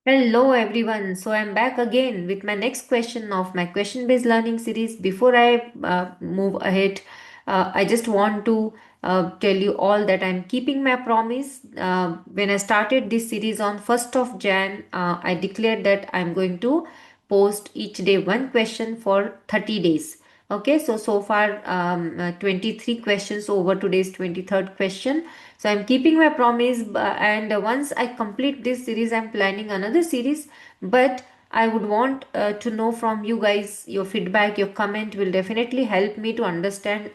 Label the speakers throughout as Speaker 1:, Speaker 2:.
Speaker 1: Hello everyone. So I'm back again with my next question of my question based learning series. Before I move ahead, I just want to tell you all that I'm keeping my promise. When I started this series on 1st of Jan, I declared that I'm going to post each day one question for 30 days. Okay, so far 23 questions over today's 23rd question. So I'm keeping my promise, and once I complete this series, I'm planning another series. But I would want to know from you guys your feedback, your comment will definitely help me to understand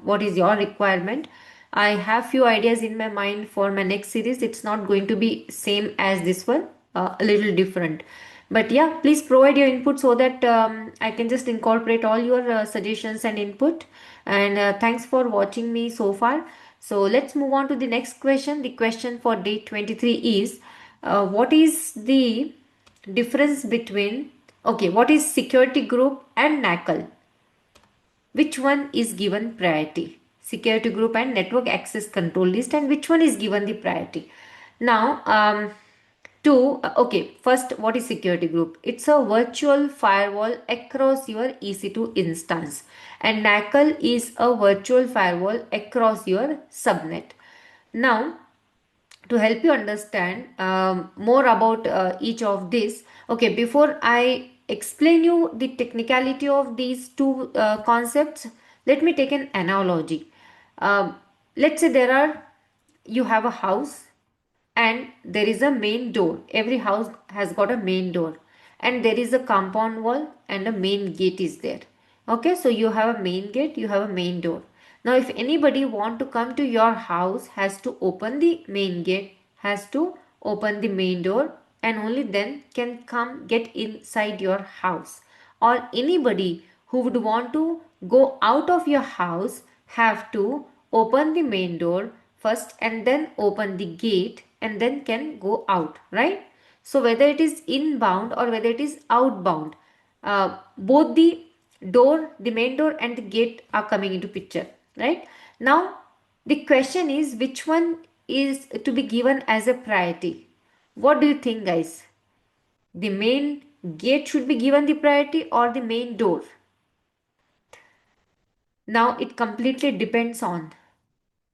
Speaker 1: what is your requirement. I have few ideas in my mind for my next series. It's not going to be same as this one, a little different. But yeah, please provide your input so that I can just incorporate all your suggestions and input. And thanks for watching me so far. So let's move on to the next question. The question for day 23 is what is the difference between, okay, what is security group and NACL? Which one is given priority? Security group and network access control list, and which one is given the priority? Now, okay, first, what is security group? It's a virtual firewall across your EC2 instance, and NACL is a virtual firewall across your subnet. Now, to help you understand more about each of these, okay, before I explain you the technicality of these two concepts, let me take an analogy. Um, let's say you have a house and there is a main door. Every house has got a main door, and there is a compound wall and a main gate is there. Okay, so you have a main gate, you have a main door. Now if anybody want to come to your house, has to open the main gate, has to open the main door, and only then can come get inside your house. Or anybody who would want to go out of your house have to open the main door first and then open the gate and then can go out, right? So whether it is inbound or whether it is outbound, both the main door and the gate are coming into picture, right? Now the question is, which one is to be given as a priority? What do you think, guys? The main gate should be given the priority or the main door? Now it completely depends on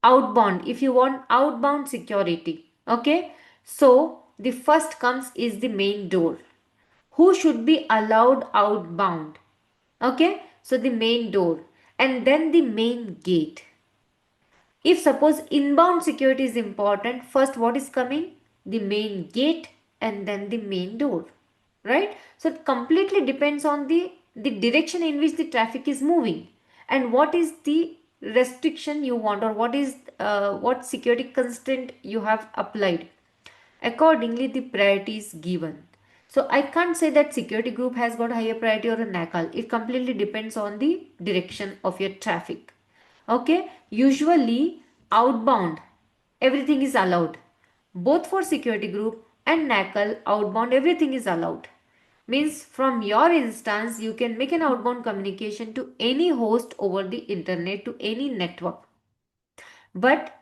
Speaker 1: outbound. If you want outbound security, okay, so the first comes is the main door. Who should be allowed outbound? Okay, so the main door and then the main gate. If suppose inbound security is important, first what is coming? The main gate and then the main door, right? So it completely depends on the direction in which the traffic is moving and what is the restriction you want, or what security constraint you have applied. Accordingly, the priority is given. So I can't say that security group has got higher priority or a NACL. It completely depends on the direction of your traffic. Okay, usually outbound, everything is allowed. Both for security group and NACL, outbound, everything is allowed. Means from your instance, you can make an outbound communication to any host over the internet, to any network. But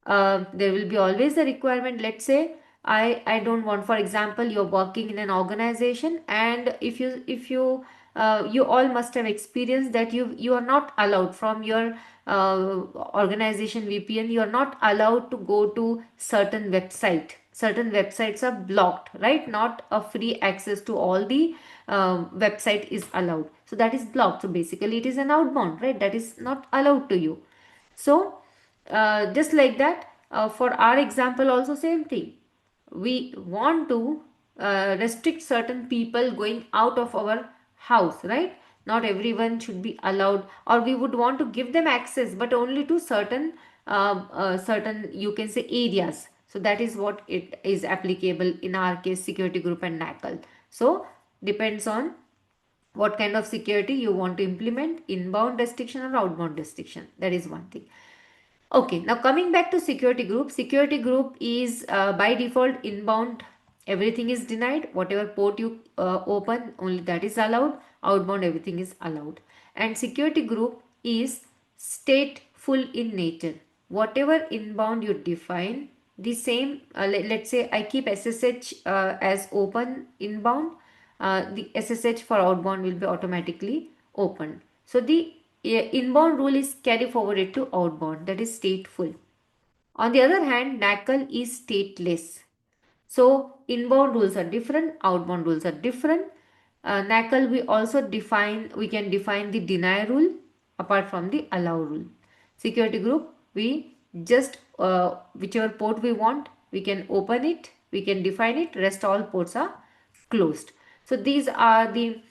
Speaker 1: there will be always a requirement. Let's say I don't want, for example, you're working in an organization, and if you you all must have experienced that you are not allowed from your organization VPN, you are not allowed to go to certain website. Certain websites are blocked, right? Not a free access to all the website is allowed, so that is blocked. So basically it is an outbound, right? That is not allowed to you. So just like that, for our example also same thing. We want to restrict certain people going out of our house, right? Not everyone should be allowed, or we would want to give them access but only to certain, you can say, areas. So that is what it is applicable in our case, security group and NACL. So depends on what kind of security you want to implement, inbound restriction or outbound restriction. That is one thing. Okay, now coming back to security group is by default inbound, everything is denied. Whatever port you open, only that is allowed. Outbound, everything is allowed. And security group is stateful in nature. Whatever inbound you define, the same, let's say I keep SSH as open inbound, the SSH for outbound will be automatically opened. So the inbound rule is carry forwarded to outbound, that is stateful. On the other hand, NACL is stateless. So inbound rules are different, outbound rules are different. NACL we can define the deny rule apart from the allow rule. Security group, we just whichever port we want, we can open it, we can define it, rest all ports are closed. So these are the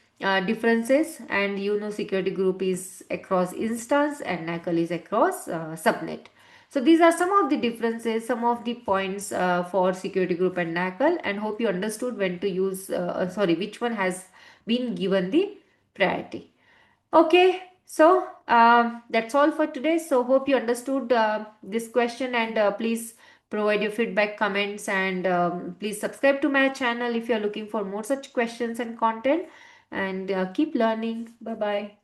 Speaker 1: differences, and security group is across instance and NACL is across subnet. So these are some of the differences, some of the points for security group and NACL, and hope you understood when to use, which one has been given the priority. Okay, so that's all for today. So hope you understood this question, and please provide your feedback, comments, and please subscribe to my channel if you're looking for more such questions and content, and keep learning. Bye bye.